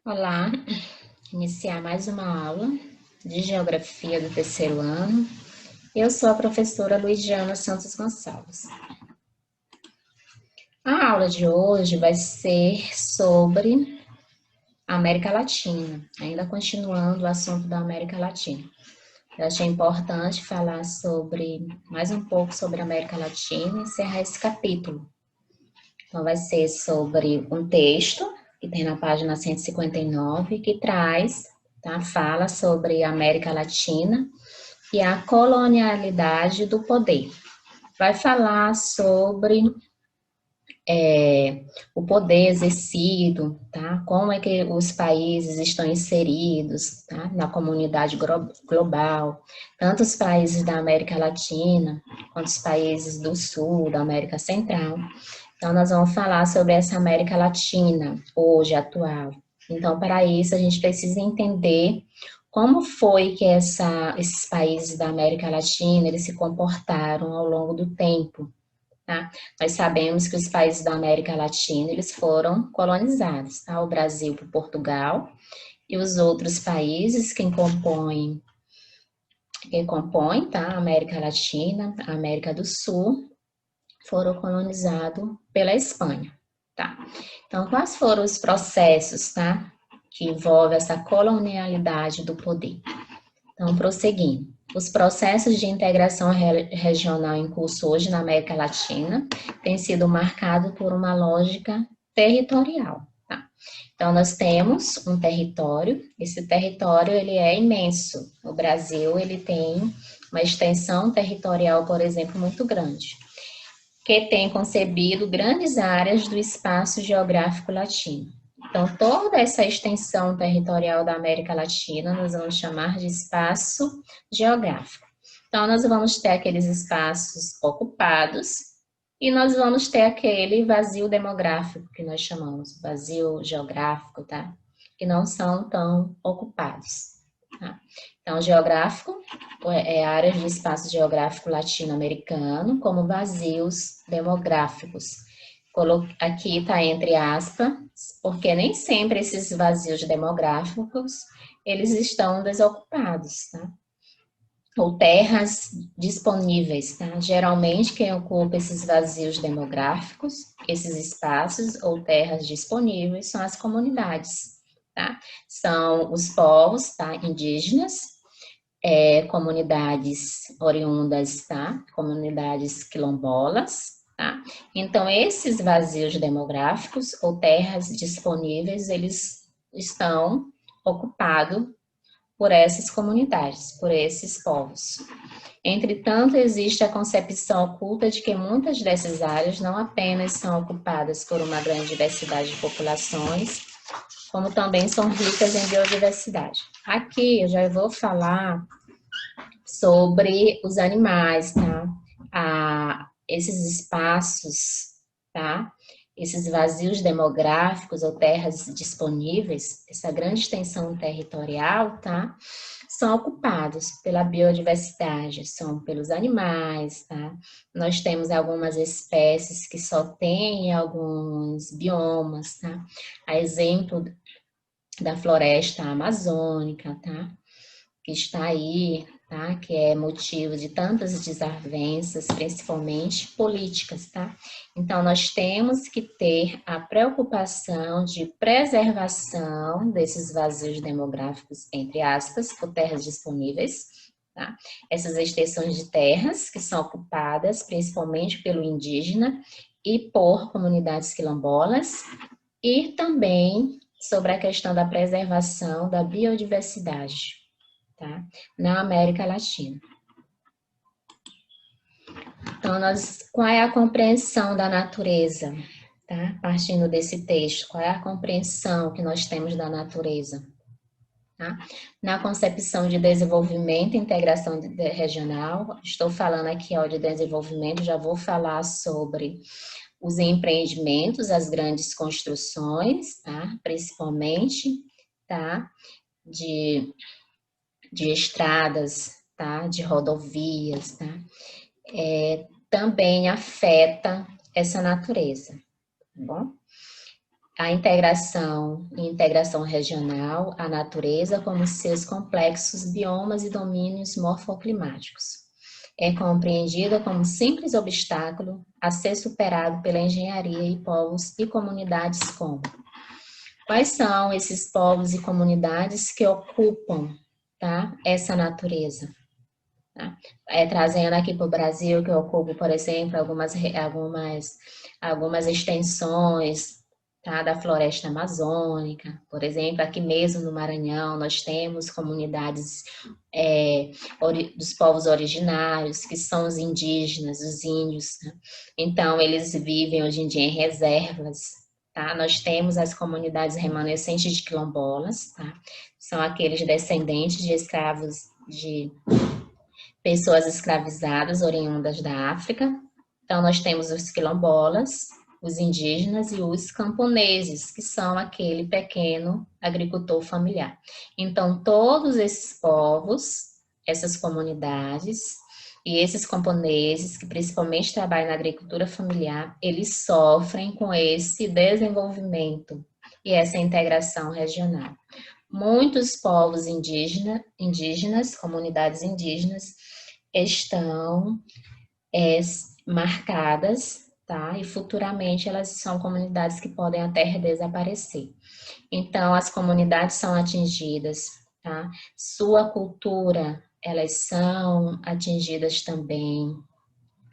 Olá, iniciar mais uma aula de Geografia do terceiro ano. Eu sou a professora Luiziana Santos Gonçalves. A aula de hoje vai ser sobre a América Latina, ainda continuando o assunto da América Latina. Eu achei importante falar mais um pouco sobre a América Latina e encerrar esse capítulo. Então, vai ser sobre um texto que tem na página 159, que fala sobre a América Latina e a colonialidade do poder. Vai falar sobre o poder exercido, tá? Como é que os países estão inseridos, tá? Na comunidade global, tanto os países da América Latina, quanto os países do Sul, da América Central. Então, nós vamos falar sobre essa América Latina, hoje, atual. Então, para isso, a gente precisa entender como foi que esses países da América Latina, eles se comportaram ao longo do tempo, tá? Nós sabemos que os países da América Latina, eles foram colonizados, tá? O Brasil por Portugal e os outros países que compõem, tá? A América Latina, a América do Sul, foram colonizados pela Espanha, tá? Então, quais foram os processos, tá? Que envolvem essa colonialidade do poder? Então, prosseguindo. Os processos de integração regional em curso hoje na América Latina têm sido marcados por uma lógica territorial, tá? Então, nós temos um território, esse território, ele é imenso. O Brasil, ele tem uma extensão territorial, por exemplo, muito grande, que tem concebido grandes áreas do espaço geográfico latino. Então, toda essa extensão territorial da América Latina, nós vamos chamar de espaço geográfico. Então, nós vamos ter aqueles espaços ocupados e nós vamos ter aquele vazio demográfico, que nós chamamos, vazio geográfico, tá? Que não são tão ocupados, tá? Então, geográfico áreas de espaço geográfico latino-americano como vazios demográficos. Aqui está entre aspas, porque nem sempre esses vazios demográficos, eles estão desocupados, tá? Ou terras disponíveis, tá? Geralmente quem ocupa esses vazios demográficos, esses espaços ou terras disponíveis são as comunidades, tá? São os povos, tá? Indígenas, comunidades oriundas, tá? Comunidades quilombolas, tá? Então, esses vazios demográficos ou terras disponíveis, eles estão ocupados por essas comunidades, por esses povos. Entretanto, existe a concepção oculta de que muitas dessas áreas não apenas são ocupadas por uma grande diversidade de populações, como também são ricas em biodiversidade. Aqui eu já vou falar sobre os animais, tá? Esses espaços, tá? Esses vazios demográficos ou terras disponíveis, essa grande extensão territorial, tá? São ocupados pela biodiversidade, são pelos animais, tá? Nós temos algumas espécies que só têm alguns biomas, tá? A exemplo da floresta amazônica, tá? Que está aí, tá? Que é motivo de tantas desavenças, principalmente políticas, tá? Então, nós temos que ter a preocupação de preservação desses vazios demográficos, entre aspas, por terras disponíveis, tá? Essas extensões de terras que são ocupadas principalmente pelo indígena e por comunidades quilombolas, e também sobre a questão da preservação da biodiversidade, tá? Na América Latina. Então, qual é a compreensão da natureza? Tá? Partindo desse texto, qual é a compreensão que nós temos da natureza? Tá? Na concepção de desenvolvimento e integração regional, estou falando aqui ó, de desenvolvimento, já vou falar sobre os empreendimentos, as grandes construções, tá? Principalmente, tá? De estradas, tá? De rodovias, tá? Também afeta essa natureza, tá bom? a integração e integração regional, a natureza como seus complexos biomas e domínios morfoclimáticos. É compreendida como simples obstáculo a ser superado pela engenharia e povos e comunidades como. Quais são esses povos e comunidades que ocupam, tá, essa natureza? Tá? Trazendo aqui para o Brasil, que eu ocupo, por exemplo, algumas extensões, tá, da floresta amazônica. Por exemplo, aqui mesmo no Maranhão, nós temos comunidades dos povos originários, que são os indígenas, os índios. Né? Então, eles vivem hoje em dia em reservas. Tá? Nós temos as comunidades remanescentes de quilombolas, tá? São aqueles descendentes de escravos, de pessoas escravizadas oriundas da África. Então, nós temos os quilombolas, os indígenas e os camponeses, que são aquele pequeno agricultor familiar. Então, todos esses povos, essas comunidades e esses camponeses, que principalmente trabalham na agricultura familiar, eles sofrem com esse desenvolvimento e essa integração regional. Muitos povos indígenas, comunidades indígenas, estão marcadas, tá? E futuramente elas são comunidades que podem até desaparecer. Então, as comunidades são atingidas, tá? Sua cultura, elas são atingidas também,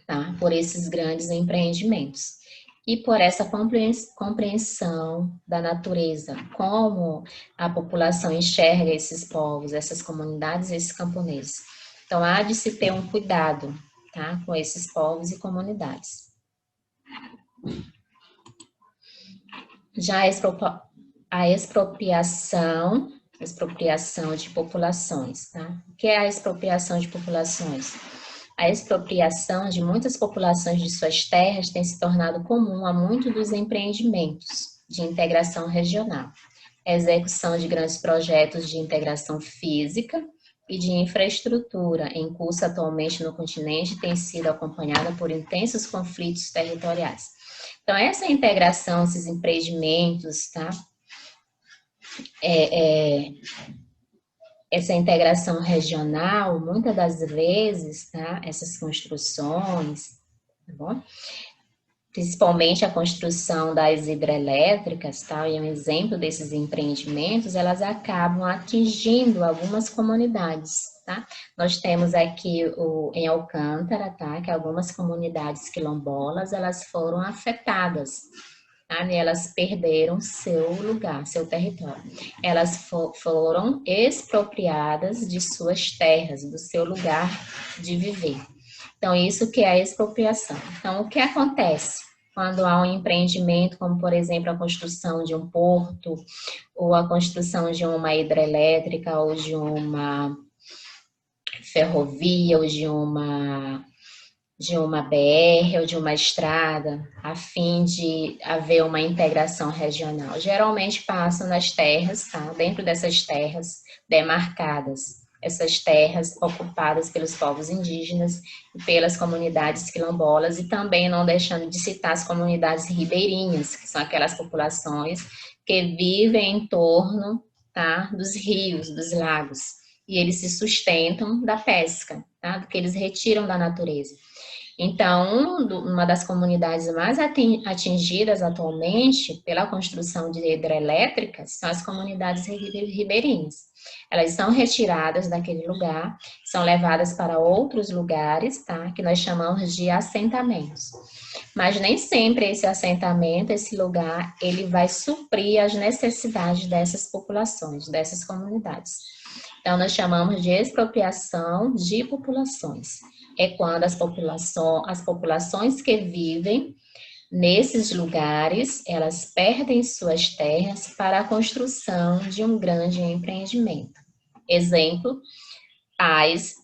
tá? Por esses grandes empreendimentos. E por essa compreensão da natureza, como a população enxerga esses povos, essas comunidades, esses camponeses. Então, há de se ter um cuidado, tá, com esses povos e comunidades. Já a expropriação de populações, tá? O que é a expropriação de populações? A expropriação de muitas populações de suas terras tem se tornado comum a muitos dos empreendimentos de integração regional. A execução de grandes projetos de integração física e de infraestrutura em curso atualmente no continente tem sido acompanhada por intensos conflitos territoriais. Então, essa integração, esses empreendimentos, tá? Essa integração regional, muitas das vezes, tá? Essas construções, tá bom? Principalmente a construção das hidrelétricas, tá? E um exemplo desses empreendimentos, elas acabam atingindo algumas comunidades, tá? Nós temos aqui em Alcântara, tá? Que algumas comunidades quilombolas, elas foram afetadas, tá? E elas perderam seu lugar, seu território. Elas foram expropriadas de suas terras, do seu lugar de viver. Então, isso que é a expropriação. Então, o que acontece quando há um empreendimento, como, por exemplo, a construção de um porto, ou a construção de uma hidrelétrica, ou de uma ferrovia, ou de uma BR, ou de uma estrada, a fim de haver uma integração regional? Geralmente passam nas terras, tá? Dentro dessas terras demarcadas, essas terras ocupadas pelos povos indígenas e pelas comunidades quilombolas, e também não deixando de citar as comunidades ribeirinhas, que são aquelas populações que vivem em torno, tá, dos rios, dos lagos, e eles se sustentam da pesca, tá, do que eles retiram da natureza. Então, uma das comunidades mais atingidas atualmente pela construção de hidrelétricas são as comunidades ribeirinhas. Elas são retiradas daquele lugar, são levadas para outros lugares, tá? Que nós chamamos de assentamentos. Mas nem sempre esse assentamento, esse lugar, ele vai suprir as necessidades dessas populações, dessas comunidades. Então, nós chamamos de expropriação de populações. É quando as populações que vivem nesses lugares, elas perdem suas terras para a construção de um grande empreendimento. Exemplo, as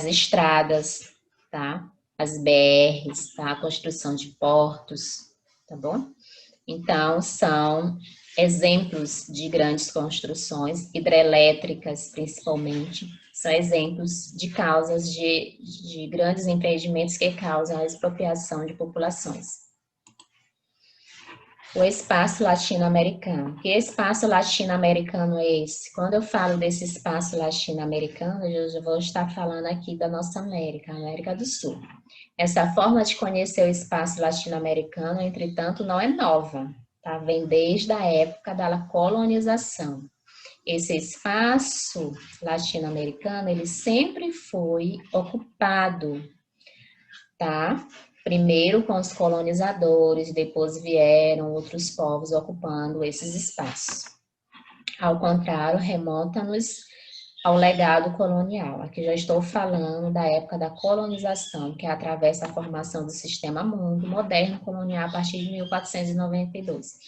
estradas, tá? As BRs, tá? A construção de portos, tá bom? Então, são exemplos de grandes construções, hidrelétricas principalmente, São exemplos de causas de grandes empreendimentos que causam a expropriação de populações. O espaço latino-americano. Que espaço latino-americano é esse? Quando eu falo desse espaço latino-americano, eu já vou estar falando aqui da nossa América, América do Sul. Essa forma de conhecer o espaço latino-americano, entretanto, não é nova, tá? Vem desde a época da colonização. Esse espaço latino-americano, ele sempre foi ocupado, tá? Primeiro com os colonizadores, depois vieram outros povos ocupando esses espaços. Ao contrário, remonta-nos ao legado colonial. Aqui já estou falando da época da colonização, que atravessa a formação do sistema mundo moderno colonial a partir de 1492.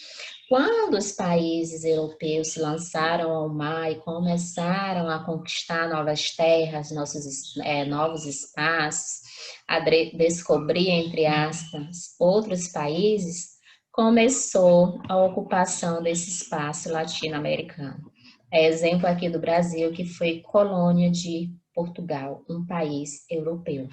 Quando os países europeus se lançaram ao mar e começaram a conquistar novas terras, novos espaços, a descobrir, entre aspas, outros países, começou a ocupação desse espaço latino-americano. É exemplo aqui do Brasil, que foi colônia de Portugal, um país europeu.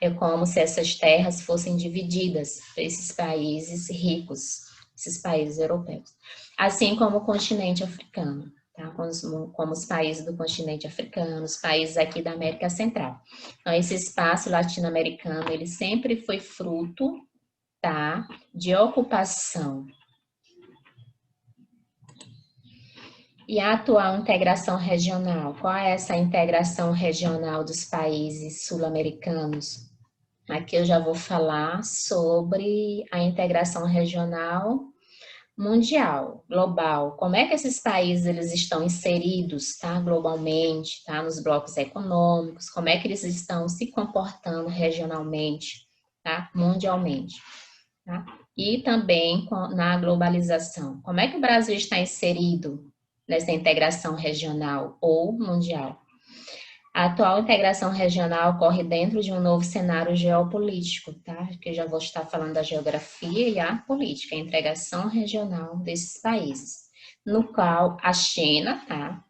É como se essas terras fossem divididas para esses países ricos, esses países europeus. Assim como o continente africano, tá? Como os países do continente africano, os países aqui da América Central. Então, esse espaço latino-americano, ele sempre foi fruto, tá, de ocupação. E a atual integração regional? Qual é essa integração regional dos países sul-americanos? Aqui eu já vou falar sobre a integração regional mundial, global. Como é que esses países eles estão inseridos, tá, globalmente, tá, nos blocos econômicos? Como é que eles estão se comportando regionalmente, tá, mundialmente? Tá? E também na globalização. Como é que o Brasil está inserido nessa integração regional ou mundial? A atual integração regional ocorre dentro de um novo cenário geopolítico, tá? Que eu já vou estar falando da geografia e a política, a integração regional desses países, no qual a China, tá?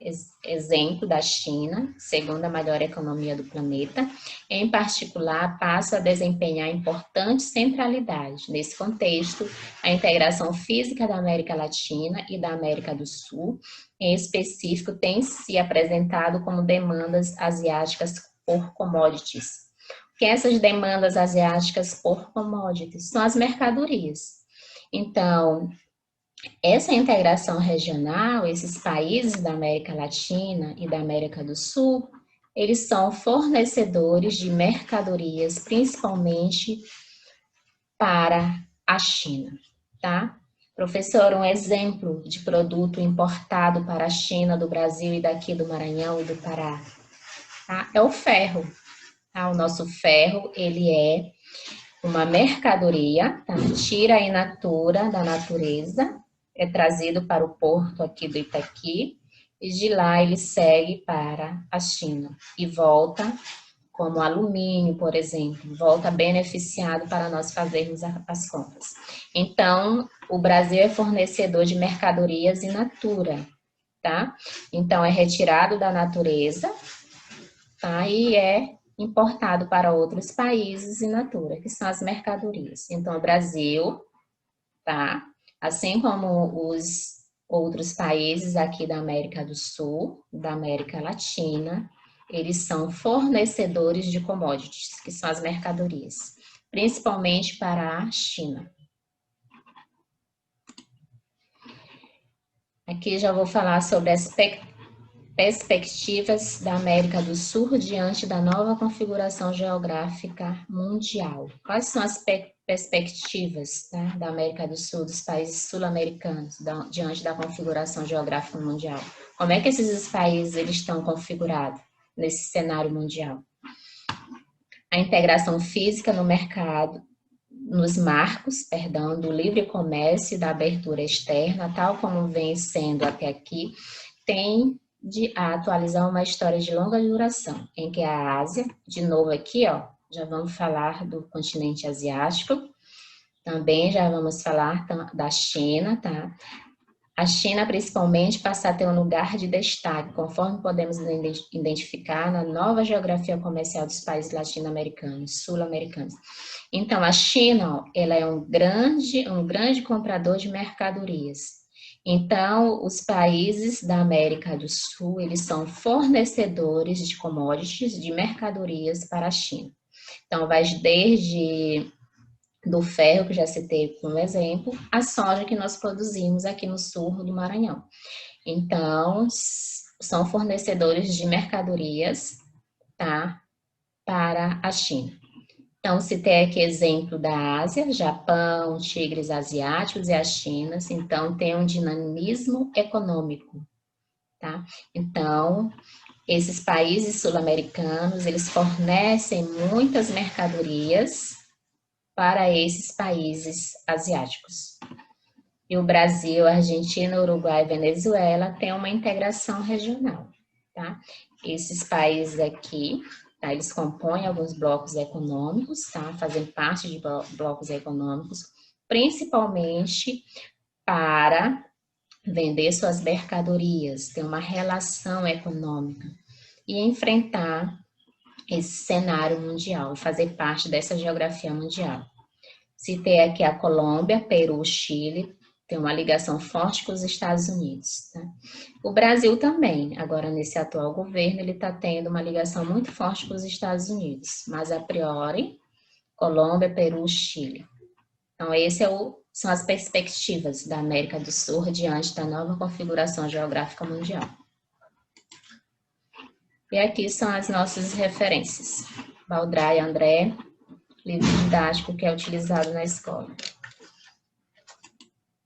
Exemplo da China, segunda maior economia do planeta, em particular, passa a desempenhar importante centralidade. Nesse contexto, a integração física da América Latina e da América do Sul, em específico, tem se apresentado como demandas asiáticas por commodities. O que essas demandas asiáticas por commodities? São as mercadorias. Então, essa integração regional, esses países da América Latina e da América do Sul, eles são fornecedores de mercadorias, principalmente para a China, tá? Professor, um exemplo de produto importado para a China, do Brasil e daqui do Maranhão e do Pará, tá? É o ferro, tá? O nosso ferro, ele é uma mercadoria, tá? Tira in natura da natureza, é trazido para o porto aqui do Itaqui, e de lá ele segue para a China e volta como alumínio, por exemplo, volta beneficiado para nós fazermos as compras. Então, o Brasil é fornecedor de mercadorias in natura, tá? Então, é retirado da natureza, tá? E é importado para outros países in natura, que são as mercadorias. Então, o Brasil, tá? Assim como os outros países aqui da América do Sul, da América Latina, eles são fornecedores de commodities, que são as mercadorias, principalmente para a China. Aqui já vou falar sobre as perspectivas da América do Sul diante da nova configuração geográfica mundial. Quais são as perspectivas, né, da América do Sul, dos países sul-americanos, diante da configuração geográfica mundial? Como é que esses países eles estão configurados nesse cenário mundial? A integração física no mercado, nos marcos, perdão, do livre comércio e da abertura externa, tal como vem sendo até aqui, tem de atualizar uma história de longa duração, em que a Ásia, de novo aqui, ó, já vamos falar do continente asiático, também já vamos falar da China, tá? A China, principalmente, passa a ter um lugar de destaque, conforme podemos identificar na nova geografia comercial dos países latino-americanos, sul-americanos. Então, a China, ó, ela é um grande comprador de mercadorias. Então, os países da América do Sul, eles são fornecedores de commodities, de mercadorias para a China. Então, vai desde do ferro, que já citei como exemplo, a soja que nós produzimos aqui no sul do Maranhão. Então, são fornecedores de mercadorias, tá, para a China. Então, citei aqui exemplo da Ásia, Japão, tigres asiáticos e a China. Então, tem um dinamismo econômico, tá? Então, esses países sul-americanos, eles fornecem muitas mercadorias para esses países asiáticos. E o Brasil, Argentina, Uruguai e Venezuela têm uma integração regional, tá? Esses países aqui, tá? Eles compõem alguns blocos econômicos, tá? Fazem parte de blocos econômicos, principalmente para vender suas mercadorias, ter uma relação econômica e enfrentar esse cenário mundial, fazer parte dessa geografia mundial. Citei aqui a Colômbia, Peru, Chile, tem uma ligação forte com os Estados Unidos. Tá? O Brasil também, agora nesse atual governo, ele está tendo uma ligação muito forte com os Estados Unidos, mas a priori, Colômbia, Peru, Chile. Então, são as perspectivas da América do Sul diante da nova configuração geográfica mundial. E aqui são as nossas referências. Baldrá e André, livro didático que é utilizado na escola.